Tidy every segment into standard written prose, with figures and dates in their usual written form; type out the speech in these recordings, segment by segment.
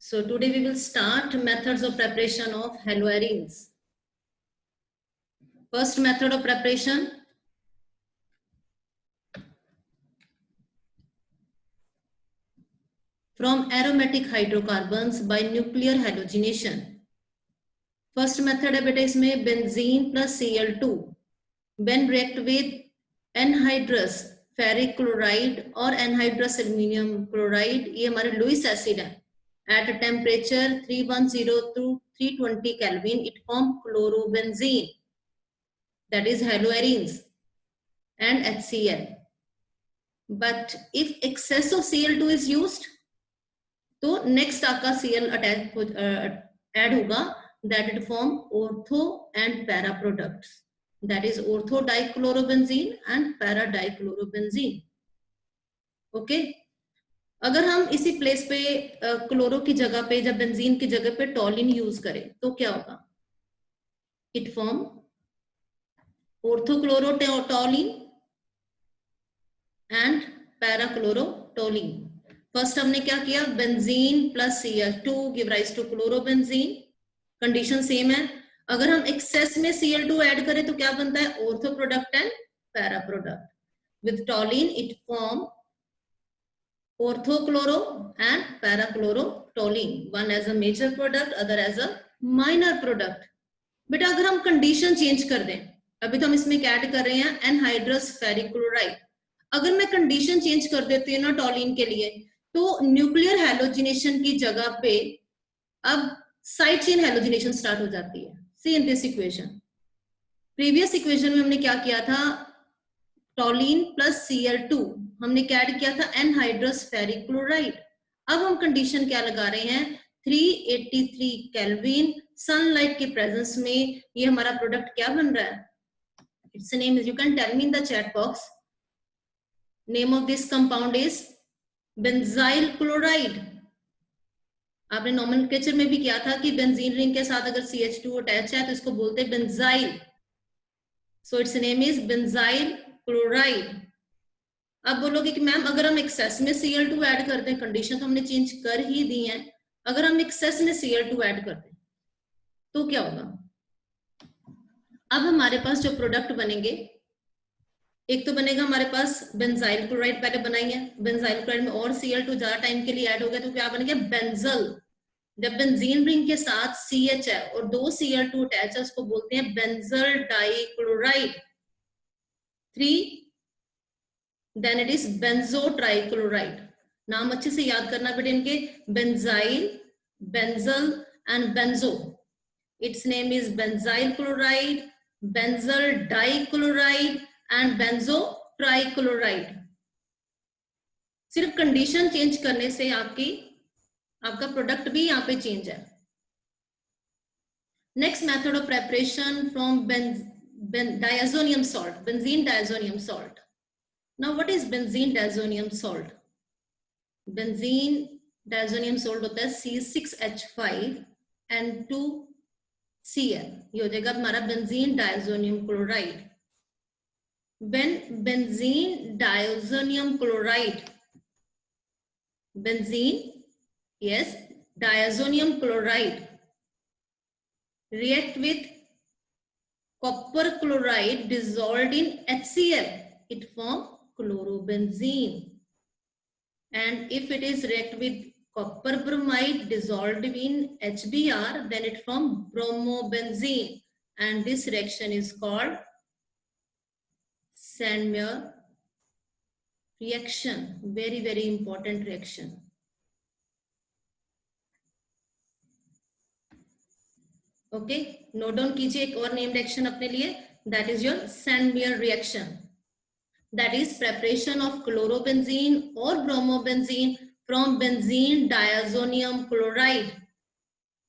So today we will start methods of preparation of haloarenes. First method of preparation, from aromatic hydrocarbons by nuclear halogenation. First method है बेटा इसमें benzene plus Cl2 when react with anhydrous ferric chloride और anhydrous aluminium chloride, ये हमारे Lewis acid है. At a temperature 310 to 320 Kelvin, it forms chlorobenzene, that is haloarenes, and HCl. But if excess of Cl2 is used, तो next आपका Cl add होगा, that it form ortho and para products, that is ortho dichlorobenzene and para dichlorobenzene. Okay, अगर हम इसी place पे chloro की जगह पे, जब बेंजीन की जगह पे टॉलिन यूज करें तो क्या होगा? It form orthochlorotoluene and parachlorotoluene. First हमने क्या किया? Benzene plus Cl2 give rise to chlorobenzene. Condition same है. अगर हम एक्सेस में Cl2 ऐड करें तो क्या बनता है? Ortho product and para product. With टॉलिन it form orthochloro and parachlorotoluene, one as a major product, other as a minor product. बेटा अगर हम कंडीशन चेंज कर दें, अभी तो हम इसमें ऐड कर रहे हैं एनहाइड्रस फेरिक क्लोराइड, अगर मैं कंडीशन चेंज कर देती हूँ ना टॉलिन के लिए, तो न्यूक्लियर हैलोजिनेशन की जगह पे अब साइड चेन हैलोजिनेशन स्टार्ट हो जाती है. See in this equation, previous equation में हमने क्या किया था? टॉलिन प्लस Cl2 हमने क्या ऐड किया था? Anhydrous ferric chloride. अब हम कंडीशन क्या लगा रहे हैं? 383 केल्विन सनलाइट के प्रेजेंस में ये हमारा प्रोडक्ट क्या बन रहा है? Its name is, you can tell me in the chat box. Name of this compound is benzyl chloride. आपने नोमेनक्लेचर में भी किया था कि बेंजीन रिंग के साथ अगर CH2 अटैच है तो इसको बोलते हैं benzyl. So it's name is benzyl chloride. अब बोलोगे कि मैम अगर हम एक्सेस में Cl2 ऐड कर दें, कंडीशन तो हमने चेंज कर ही दी है, अगर हम एक्सेस में Cl2 ऐड कर दें तो क्या होगा? अब हमारे पास जो प्रोडक्ट बनेंगे, एक तो बनेगा हमारे पास बेंजाइल क्लोराइड, पहले बनाई है. बेंजाइल क्लोराइड में और Cl2 ज्यादा टाइम के लिए ऐड हो गया तो क्या बन गया? बेंजल. जब बेंजीन रिंग के साथ CH है और 2 Cl2 अटैच है, उसको बोलते हैं benzyl dichloride. 3 then it is benzo trichloride. नाम अच्छे से याद करना बेटे इनके, benzyl, benzal and benzo. its name is benzyl chloride, benzyl dichloride and benzo trichloride. सिर्फ कंडीशन चेंज करने से आपका प्रोडक्ट भी यहाँ पे चेंज है. Next method of preparation from diazonium salt, benzene diazonium salt. Now what is benzene diazonium salt? Benzene diazonium salt होता है C6H5 N2Cl. ये हो जाएगा हमारा benzene diazonium chloride. When benzene diazonium chloride, benzene, yes, diazonium chloride react with copper chloride dissolved in HCl, it forms chlorobenzene. And if it is react with copper bromide dissolved in HBr, then it forms bromobenzene, and this reaction is called Sandmeyer reaction. Very very important reaction. Okay, note down कीजिए एक और name reaction अपने लिए, that is your Sandmeyer reaction. That is preparation of chlorobenzene or bromobenzene from benzene diazonium chloride.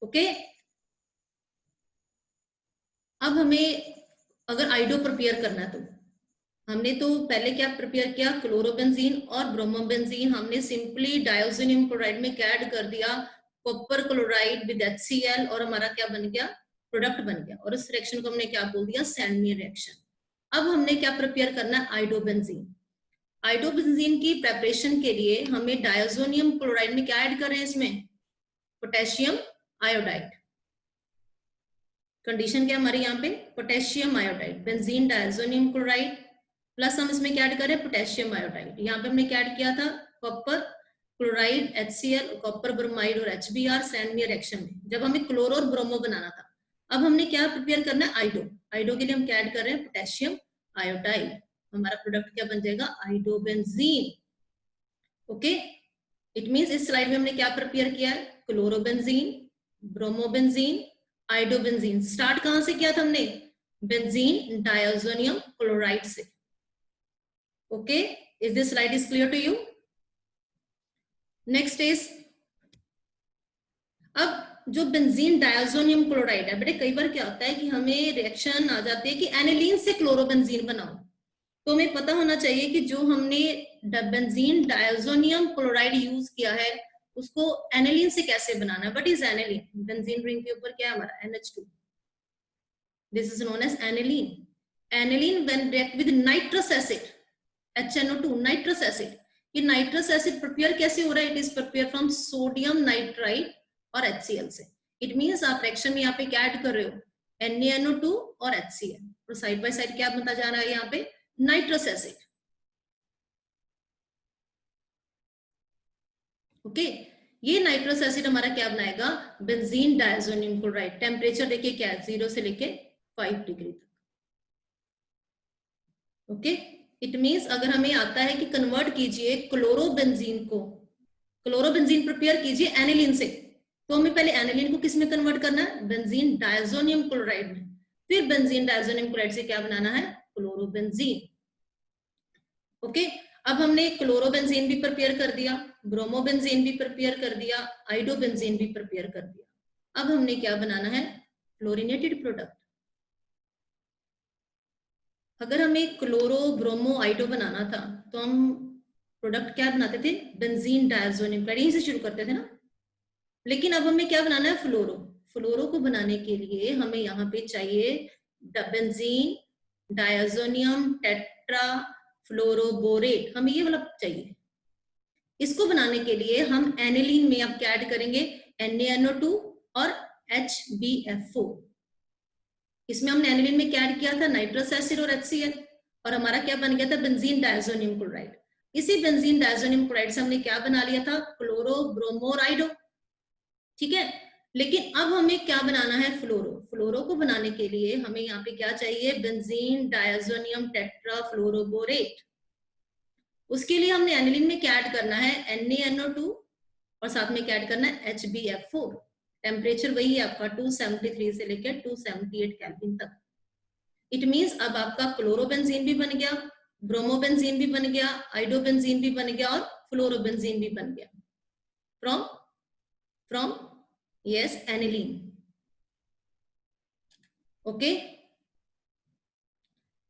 Okay? अब हमें अगर आइडो prepare करना तो हमने तो पहले क्या प्रिपेयर किया? क्लोरोबेंजीन और ब्रोमोबेंजीन. हमने सिंपली डायोजोनियम क्लोराइड में क्या ऐड कर दिया? कॉपर क्लोराइड विद HCl, और हमारा क्या बन गया? प्रोडक्ट बन गया. और इस रिएक्शन को हमने क्या बोल दिया? Sandmeyer reaction. अब हमने क्या प्रिपेयर करना है? आइडोबेंजीन. आइडोबेंजीन की प्रेपरेशन के लिए हमें डायोजोनियम क्लोराइड में क्या ऐड कर रहे हैं? इसमें पोटेशियम आयोडाइड। कंडीशन क्या हमारी यहाँ पे, potassium iodide, benzene diazonium chloride plus हम इसमें क्या ऐड कर रहे हैं, पोटेशियम आयोडाइड। यहाँ पे हमने क्या ऐड किया था, copper chloride HCl, copper bromide और HBr सैंडमियर रिएक्शन में, जब हमें क्लोरो और ब्रोमो बनाना था। अब हमने क्या प्रिपेयर करना है, आइडो। आइडो के लिए हम क्या ऐड कर रहे हैं, पोटेशियम आयोडाइड। हमारा प्रोडक्ट क्या बन जाएगा, आइडोबेंजीन। ओके, इट मींस इस स्लाइड में हमने क्या प्रिपेयर किया है, क्लोरोबेंजीन, ब्रोमोबेंजीन, आइडोबेंजीन। स्टार्ट कहां से किया था हमने, बेंजीन डायज़ोनियम क्लोराइड से। Okay, is this slide is clear to you? Next is, अब जो बेंजीन डायज़ोनियम क्लोराइड है, बेटे कई बार क्या होता है कि हमें रिएक्शन आ जाती है कि एनिलीन से क्लोरोबेंजीन बनाओ, तो हमें पता होना चाहिए कि जो हमने बेंजीन डायज़ोनियम क्लोराइड यूज किया है उसको एनिलीन से कैसे बनाना है। What is aniline, benzene ring के ऊपर क्या है हमारा, NH2, this is known as aniline. Aniline when react with nitrous acid, HNO2, nitrous acid, ये नाइट्रस एसिड प्रिपेयर कैसे हो रहा है, it is prepare from sodium nitride और HCl से। इट मींस आप रिएक्शन में यहाँ पे क्या ऐड कर रहे हो, NaNO2 और HCl, और साइड बाय साइड क्या बनता जा रहा है यहाँ पे, नाइट्रस एसिड। ओके, ये नाइट्रस एसिड हमारा क्या बनाएगा, बेंजीन डायज़ोनियम क्लोराइड। टेम्परेचर देखिए क्या है, 0 से लेके 5 डिग्री तक। ओके, इट मींस अगर हमें आता है कि कन्वर्ट कीजिए क्लोरोबेंजीन को, क्लोरोबेंजीन प्रिपेयर कीजिए एनिलीन से, तो हमें पहले एनिलीन को किस में कन्वर्ट करना है, बेंजीन डायज़ोनियम क्लोराइड में। फिर बेंजीन डायज़ोनियम क्लोराइड से क्या बनाना है, क्लोरोबेंजीन। ओके, अब हमने क्लोरोबेंजीन भी प्रिपेयर कर दिया, ब्रोमोबेंजीन भी प्रिपेयर कर दिया, आइडोबेंजीन भी प्रिपेयर कर दिया। अब हमने क्या बनाना है, फ्लोरिनेटेड प्रोडक्ट। अगर हमें क्लोरो ब्रोमो आइडो बनाना था तो हम प्रोडक्ट क्या बनाते थे, बेंजीन डायज़ोनियम क्लोराइड, यहीं से शुरू करते थे ना। लेकिन अब हमें क्या बनाना है, फ्लोरो। फ्लोरो को बनाने के लिए हमें यहाँ पे चाहिए बेंजीन डायज़ोनियम टेट्रा फ्लोरोबोरेट, हमें ये वाला चाहिए। इसको बनाने के लिए हम एनिलीन में अब क्या ऐड करेंगे, NaNO2 और HbF4। इसमें हमने एनिलीन में क्या ऐड किया था, नाइट्रस एसिड और HCl, और हमारा क्या बन गया था, बेंजीन डायज़ोनियम क्लोराइड। इसी बेंजीन डायज़ोनियम क्लोराइड से हमने क्या बना लिया था, क्लोरो ब्रोमो आइडो। ठीक है, लेकिन अब हमें क्या बनाना है, फ्लोरो। फ्लोरो को बनाने के लिए हमें यहाँ पे क्या चाहिए, बेंजीन डायज़ोनियम टेट्रा फ्लोरोबोरेट। उसके लिए हमने एनिलीन में क्या ऐड करना है, NaNO2 और साथ में क्या ऐड करना है, HbF4। टेम्परेचर वही है आपका 273 से लेकर 278 केल्विन तक। इट मींस अब आपका क्लोरोबेंजीन भी बन गया, ब्रोमोबेंजीन भी बन गया, आइडोबेंजीन भी बन गया और फ्लोरोबेंजीन भी बन गया from yes aniline. Okay,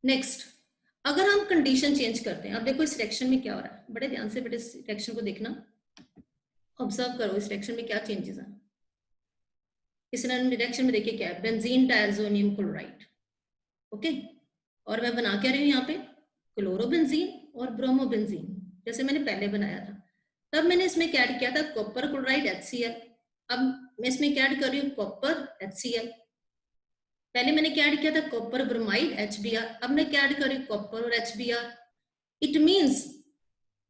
next, अगर हम कंडीशन चेंज करते हैं, अब देखो इस रिएक्शन में क्या हो रहा है, बड़े ध्यान से बेटे इस रिएक्शन को देखना, ऑब्जर्व करो इस रिएक्शन में क्या चेंजेस हैं। इस रिएक्शन में देखिए क्या है, बेंजीन डायज़ोनियम क्लोराइड। ओके, और मैं बना क्या रही हूँ यहाँ पे, क्लोरोबेंजीन और ब्रोमोबेंजीन, जैसे मैंने पहले बनाया था। तब मैंने इसमें क्या ऐड किया था, कॉपर क्लोराइड HCl। अब मैं इसमें क्या ऐड कर रही हूँ, कॉपर HCl। पहले मैंने क्या ऐड किया था, कॉपर ब्रोमाइड HBr। अब मैं क्या ऐड कर रही हूँ, कॉपर और HBr। इट मींस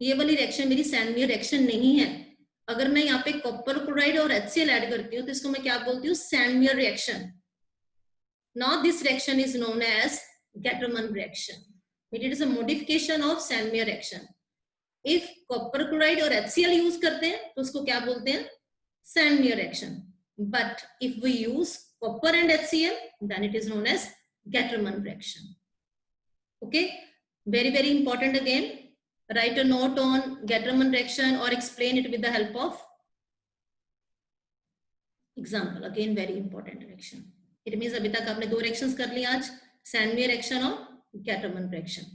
ये वाली रिएक्शन मेरी सैंडमियर रिएक्शन नहीं है। अगर मैं यहाँ पे कॉपर क्लोराइड और HCl ऐड करती हूँ तो इसको मैं क्या बोलती हूँ, सैंडमियर reaction. Now this reaction is known as Gattermann reaction. It is a modification of Sandmeyer reaction. If copper chloride और HCl use करते हैं तो उसको क्या बोलते हैं, Sandmeyer reaction. But if we use copper and HCl, then it is known as Gattermann reaction. Okay, very important again. Write a note on Gattermann reaction or explain it with the help of example. Again, very important reaction. It means अभी तक आपने दो reactions कर ली आज, Sandmeyer reaction और Gattermann reaction.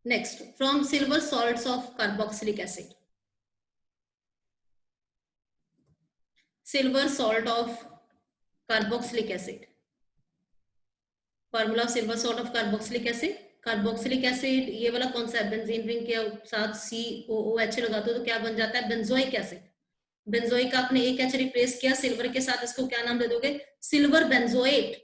Next, from silver salts of carboxylic acid. Silver salt of carboxylic acid, formula silver salt of carboxylic acid. Carboxylic acid ये वाला कौन सा है, बेंजीन रिंग के साथ COOH लगा दो तो क्या बन जाता है, बेंजोइक एसिड। बेंजोइक आपने एक एच रिप्लेस किया सिल्वर के साथ, इसको क्या नाम दे दोगे? Silver benzoate.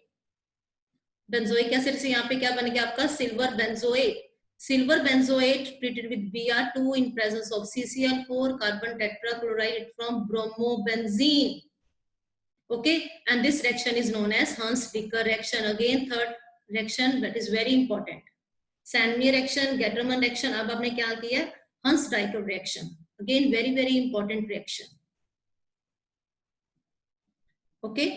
बेंजोइक एसिड से यहाँ पे क्या बन गया आपका? Silver benzoate. Silver benzoate treated with Br2 in presence of CCl4 carbon tetrachloride from bromobenzene. Okay, and this reaction is known as Huns-Dicker reaction. Again, third reaction that is very important. Sandmeyer reaction, Gattermann reaction. अब आपने क्या किया? Huns-Dicker reaction. Again, very very important reaction. Okay.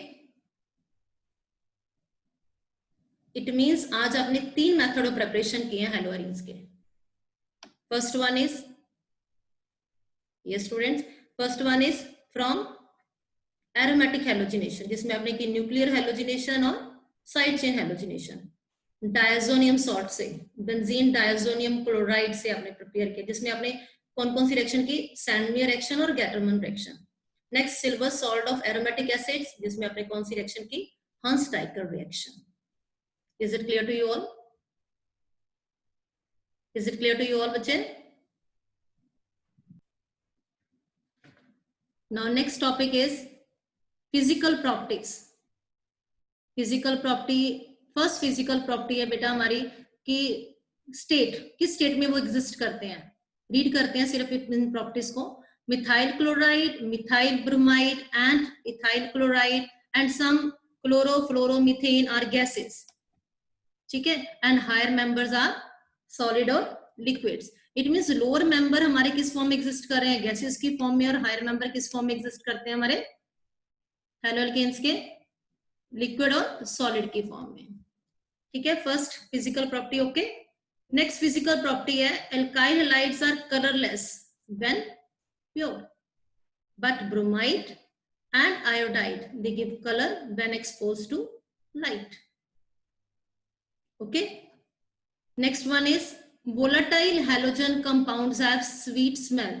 It means आज आपने 3 method of preparation किए हैं हेलोअरीन्स के. First one is, yes students, first one is from aromatic halogenation, जिसमें आपने की न्यूक्लियर हेलोजिनेशन और side chain halogenation. Diazonium salt से, बेंजीन डायजोनियम क्लोराइड से आपने प्रिपेयर किया, जिसमें आपने कौन कौन सी रिएक्शन की? सैंडमियर रिएक्शन और Gattermann reaction. Next silver salt of aromatic acids, जिसमें आपने कौन सी रिएक्शन की? Hunsdiecker reaction. Is it clear to you all? Is it clear to you all, बच्चे? Now next topic is physical properties. Physical property, first physical property है बेटा हमारी कि स्टेट, किस स्टेट में वो एग्जिस्ट करते हैं. रीड करते हैं सिर्फ इन प्रॉपर्टीज को. Methyl chloride, methyl bromide and ethyl chloride and some chlorofluoromethane are gases. ठीक है. And higher members are solid और liquids. It means lower member हमारे किस फॉर्म में एग्जिस्ट कर रहे हैं? गैसेस की फॉर्म में. और हायर मेंबर किस फॉर्म में एग्जिस्ट करते हैं हमारे हेलोअल्केन्स के? लिक्विड और सॉलिड की फॉर्म में. ठीक है. First physical property. Okay. Next physical property है alkyl halides are colourless when pure, but bromide and iodide they give colour when exposed to light. Okay. Next one is volatile halogen compounds have sweet smell.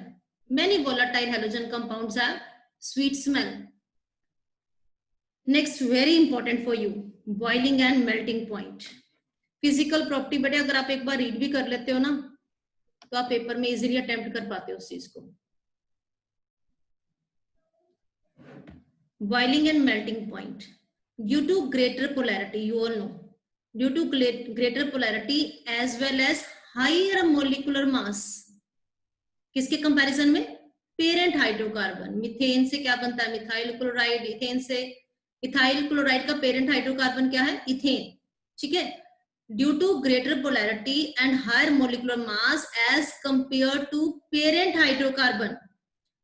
Many volatile halogen compounds have sweet smell. Next, very important for you, boiling and melting point. Physical property बेटे अगर आप एक बार read भी कर लेते हो ना तो आप पेपर में इजीली अटेम्प्ट कर पाते हो उस चीज को. Boiling and melting point. Due to greater polarity, you all know. Due to greater polarity as well as higher molecular mass, किसके कंपैरिजन में? Parent hydrocarbon. मीथेन से क्या बनता है? Methyl chloride. इथेन से, इथाइल क्लोराइड का पेरेंट हाइड्रोकार्बन क्या है? इथेन. ठीक है. Due to greater polarity and higher molecular mass as compare to parent hydrocarbon,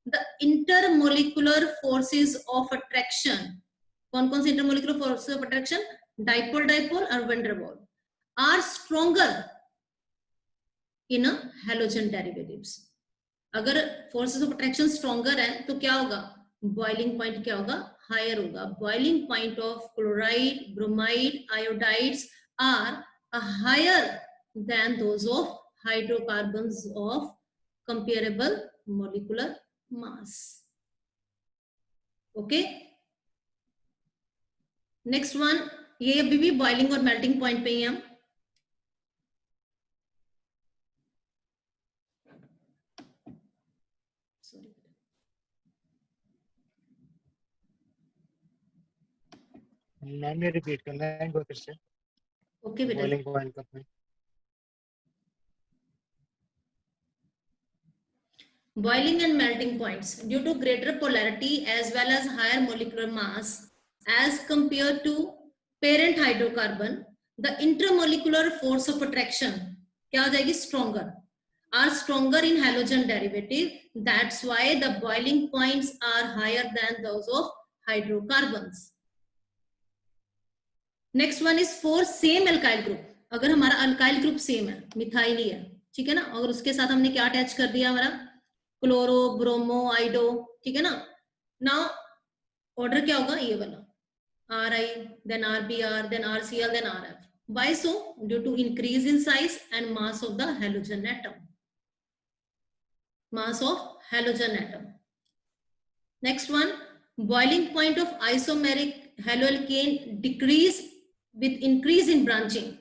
the intermolecular forces of attraction. कौन कौन से intermolecular forces of attraction? Dipole, dipole or van der Waals are stronger in a halogen derivatives. अगर forces of attraction stronger है तो क्या होगा? Boiling point क्या होगा? Higher होगा. Boiling point of chloride, bromide, iodides are higher than those of hydrocarbons of comparable molecular mass. Okay. Next one, ये अभी भी बॉइलिंग और मेल्टिंग पॉइंट पे ही हम. मैम ये रिपीट करना है एक बार फिर से. ओके बेटा. बॉइलिंग पॉइंट का point. Boiling and melting points due to greater polarity as well as higher molecular mass as compared to parent hydrocarbon, the intermolecular force of attraction क्या हो जाएगी? Stronger. Are stronger in halogen derivative. That's why the boiling points are higher than those of hydrocarbons. Next one is for same alkyl group. अगर हमारा alkyl group same है, methyl ही है, ठीक है ना, अगर उसके साथ हमने क्या अटैच कर दिया? हमारा क्लोरो, ब्रोमो, आइडो. ठीक है ना. नाउ ऑर्डर क्या होगा? ये वाला Ri, then Rbr, then Rcl, then Rf. Why so? Due to increase in size and mass of the halogen atom. Mass of halogen atom. Next one, boiling point of isomeric haloalkane decrease with increase in branching.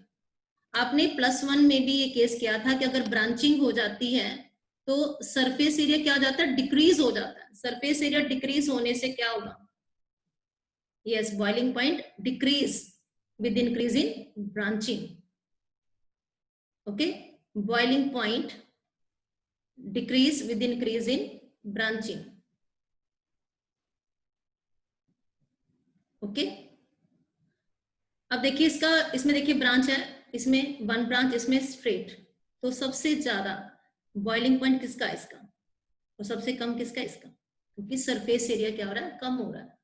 आपने +1 में भी ये case किया था कि अगर branching हो जाती है तो सरफेस एरिया क्या हो जाता है? डिक्रीज हो जाता है. सरफेस एरिया डिक्रीज होने से क्या होगा? Yes, boiling point decrease with increase in branching. Okay, boiling point decrease with increase in branching. Okay, अब देखिए इसका, इसमें देखिए ब्रांच है, इसमें 1 ब्रांच, इसमें स्ट्रेट. तो सबसे ज्यादा बॉइलिंग पॉइंट किसका है? इसका. और सबसे कम किसका? इसका. क्योंकि सरफेस एरिया क्या हो रहा है? कम हो रहा है.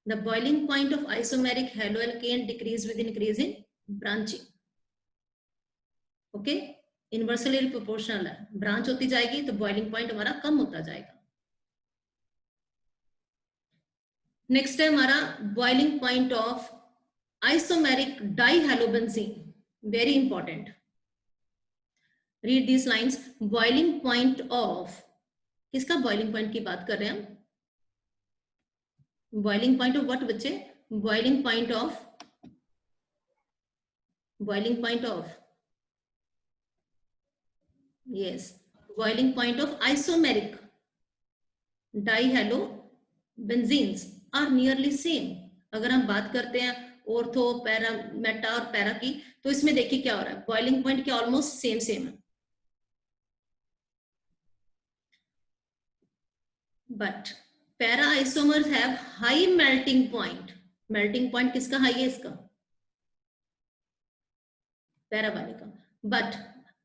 The boiling point of isomeric haloalkane decrease with increase in branching. Okay, inversely proportional है, ब्रांच होती जाएगी तो बॉइलिंग पॉइंट हमारा कम होता जाएगा. नेक्स्ट है हमारा boiling point of isomeric dihalobenzene. Very important. Read these lines. Boiling point of, किसका बॉइलिंग पॉइंट की बात कर रहे हैं हम? बॉइलिंग पॉइंट ऑफ व्हाट बच्चे? Boiling point of, boiling point of, yes, boiling point of isomeric dihalobenzenes are nearly same. अगर हम बात करते हैं ऑर्थो, पैरा, मेटा और पैरा की, तो इसमें देखिए क्या हो रहा है, बॉइलिंग पॉइंट के ऑलमोस्ट सेम सेम है. But para isomers have high melting point. Melting point किसका हाई है? इसका, पैरा वाले का. But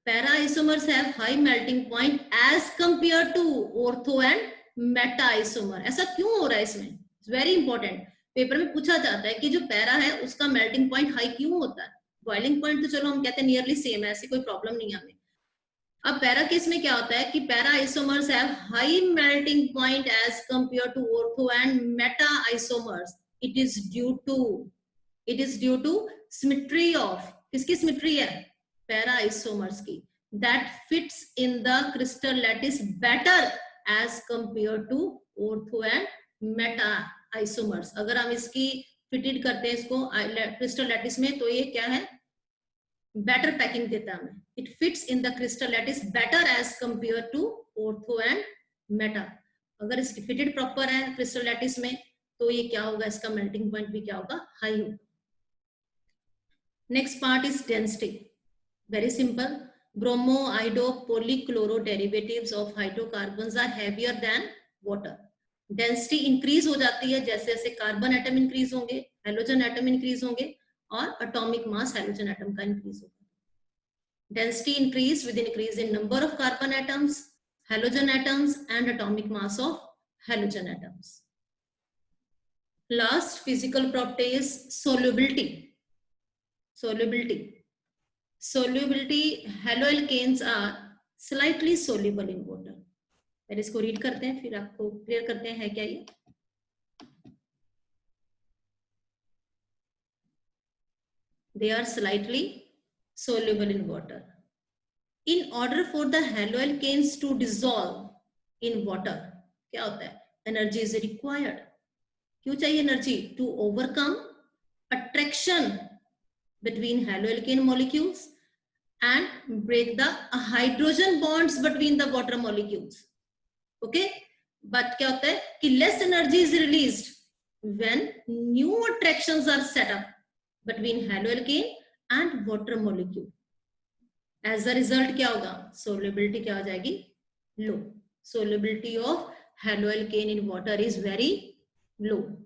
para isomers have high melting point as compare to ortho and meta isomer. ऐसा क्यों हो रहा है इसमें? Very important. पेपर में पूछा जाता है कि जो पैरा है उसका मेल्टिंग पॉइंट हाई क्यों होता है? बॉइलिंग पॉइंट तो चलो हम कहते हैं नियरली सेम है, ऐसी कोई प्रॉब्लम नहीं है हमें. अब पैरा केस में क्या होता है कि para isomers have high melting point as compare to ortho and meta isomers. It is due to symmetry of, किसकी सिमेट्री है? पैरा आइसोमर्स की. That fits in the crystal lattice better as compare to ortho and meta isomers. अगर हम इसकी fitted करते हैं इसको crystal lattice में, तो ये क्या है? बेटर पैकिंग देता है हमें. It fits in the crystal lattice better as compare to ortho and meta. अगर इसकी फिटेड प्रॉपर है क्रिस्टल लैटिस में, तो ये क्या होगा? इसका मेल्टिंग पॉइंट भी क्या होगा? हाई होगा. Next part is density. Very simple. Bromo, iodo, polychloro derivatives of hydrocarbons are heavier than water. Density increase हो जाती है जैसे जैसे कार्बन एटम इंक्रीज होंगे, हेलोजन एटम इंक्रीज होंगे और एटॉमिक मास हेलोजन एटम का इंक्रीज होगा. Density increase with increase in number of carbon atoms, halogen atoms and atomic mass of halogen atoms. Last physical property is solubility. Solubility, haloalkanes are slightly soluble in water. पहले इसको read करते हैं फिर आपको clear करते हैं है क्या ये. They are slightly soluble in water. In order for the haloalkanes to dissolve in water, क्या होता है? Energy is required. क्यों चाहिए energy? To overcome attraction between haloalkane molecules and break the hydrogen bonds between the water molecules. Okay? But क्या होता है कि less energy is released when new attractions are set up between haloalkane and water molecule. As a result क्या होगा? Solubility क्या हो जाएगी? Low. Solubility of haloalkane in water is very low.